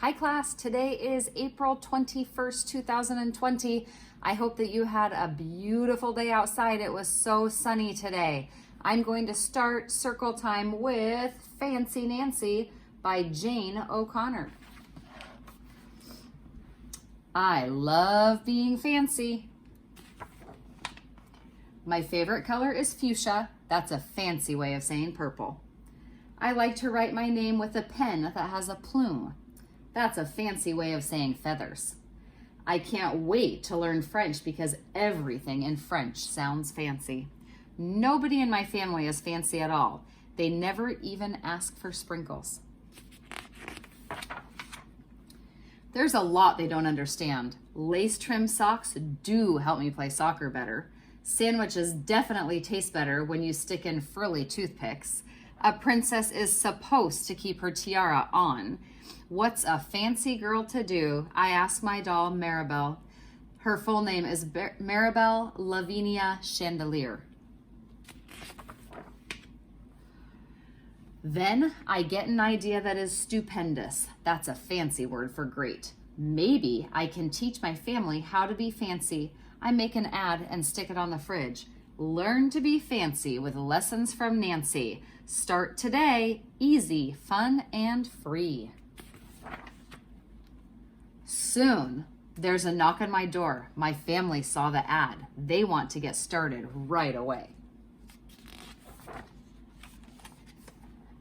Hi class, today is April 21st, 2020. I hope that you had a beautiful day outside. It was so sunny today. I'm going to start circle time with Fancy Nancy by Jane O'Connor. I love being fancy. My favorite color is fuchsia. That's a fancy way of saying purple. I like to write my name with a pen that has a plume. That's a fancy way of saying feathers. I can't wait to learn French because everything in French sounds fancy. Nobody in my family is fancy at all. They never even ask for sprinkles. There's a lot they don't understand. Lace trim socks do help me play soccer better. Sandwiches definitely taste better when you stick in frilly toothpicks. A princess is supposed to keep her tiara on. What's a fancy girl to do? I asked my doll, Maribel. Her full name is Maribel Lavinia Chandelier. Then I get an idea that is stupendous. That's a fancy word for great. Maybe I can teach my family how to be fancy. I make an ad and stick it on the fridge. Learn to be fancy with lessons from Nancy. Start today, easy, fun, and free. Soon, there's a knock on my door. My family saw the ad. They want to get started right away.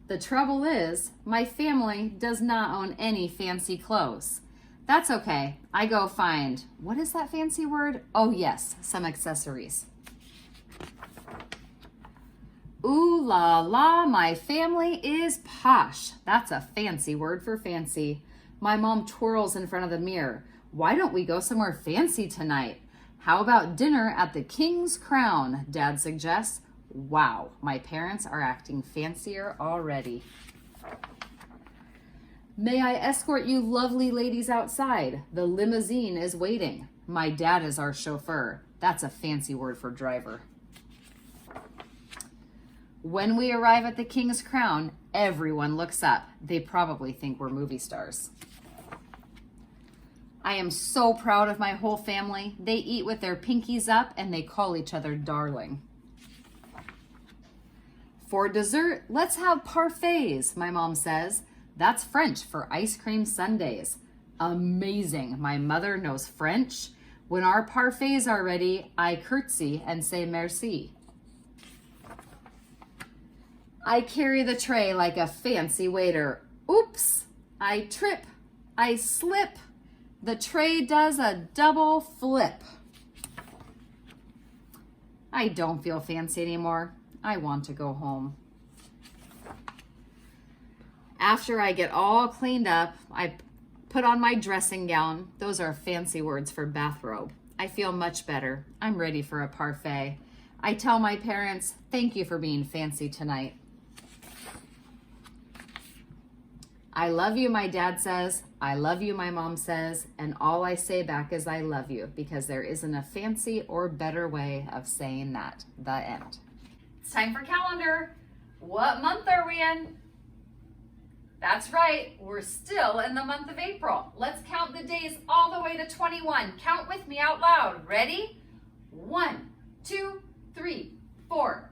The trouble is, my family does not own any fancy clothes. That's okay. I go find, what is that fancy word? Oh yes, some accessories. Ooh la la, my family is posh. That's a fancy word for fancy. My mom twirls in front of the mirror. Why don't we go somewhere fancy tonight? How about dinner at the King's Crown? Dad suggests. Wow, my parents are acting fancier already. May I escort you lovely ladies outside? The limousine is waiting. My dad is our chauffeur. That's a fancy word for driver. When we arrive at the King's Crown, everyone looks up. They probably think we're movie stars. I am so proud of my whole family. They eat with their pinkies up and they call each other darling. For dessert, let's have parfaits, my mom says. That's French for ice cream sundaes. Amazing, my mother knows French. When our parfaits are ready, I curtsy and say merci. I carry the tray like a fancy waiter. Oops, I trip, I slip. The tray does a double flip. I don't feel fancy anymore. I want to go home. After I get all cleaned up, I put on my dressing gown. Those are fancy words for bathrobe. I feel much better. I'm ready for a parfait. I tell my parents, thank you for being fancy tonight. I love you, my dad says. I love you, my mom says. And all I say back is I love you because there isn't a fancy or better way of saying that. The end. It's time for calendar. What month are we in? That's right, we're still in the month of April. Let's count the days all the way to 21. Count with me out loud. Ready? 1, 2, 3, 4,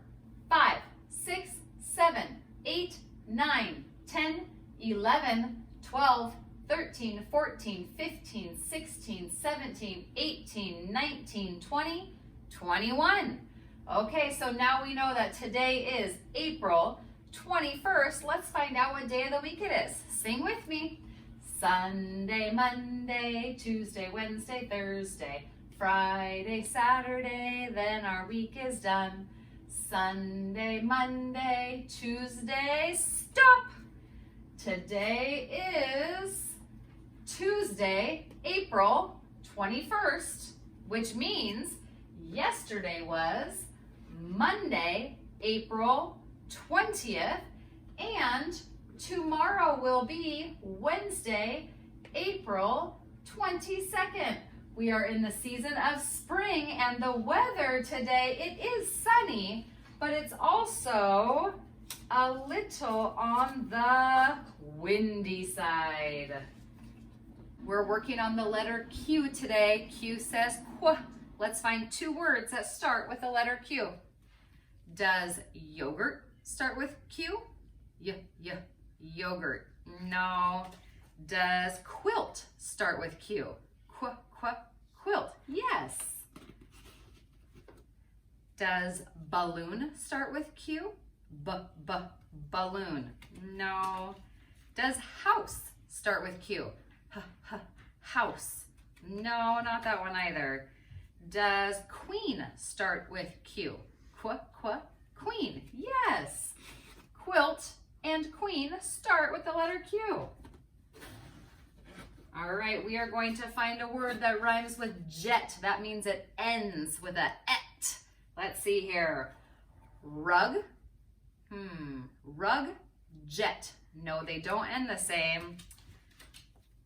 5, 6, 7, 8, 9, 10, 11, 12, 13, 14, 15, 16, 17, 18, 19, 20, 21. Okay, so now we know that today is April 21st. Let's find out what day of the week it is. Sing with me. Sunday, Monday, Tuesday, Wednesday, Thursday, Friday, Saturday, then our week is done. Sunday, Monday, Tuesday, stop. Today is Tuesday, April 21st, which means yesterday was Monday, April 20th, and tomorrow will be Wednesday, April 22nd. We are in the season of spring and the weather today, it is sunny, but it's also a little on the windy side. We're working on the letter Q today. Q says qu. Let's find 2 words that start with the letter Q. Does yogurt start with Q? Yogurt. No. Does quilt start with Q? Quilt. Yes. Does balloon start with Q? Balloon. No. Does house start with Q? House. No, not that one either. Does queen start with Q? Queen. Yes. Quilt and queen start with the letter Q. All right, we are going to find a word that rhymes with jet. That means it ends with a et. Let's see here. Rug. Rug, jet. No, they don't end the same.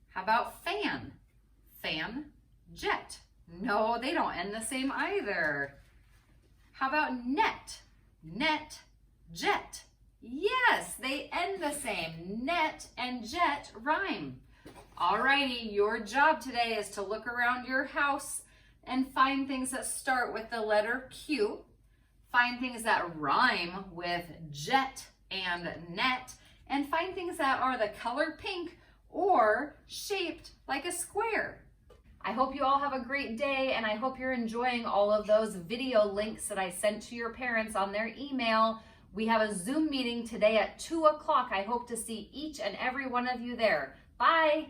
How about fan? Fan, jet. No, they don't end the same either. How about net? Net, jet. Yes, they end the same. Net and jet rhyme. Alrighty, your job today is to look around your house and find things that start with the letter Q. Find things that rhyme with jet and net, and find things that are the color pink or shaped like a square. I hope you all have a great day, and I hope you're enjoying all of those video links that I sent to your parents on their email. We have a Zoom meeting today at 2 o'clock. I hope to see each and every one of you there. Bye.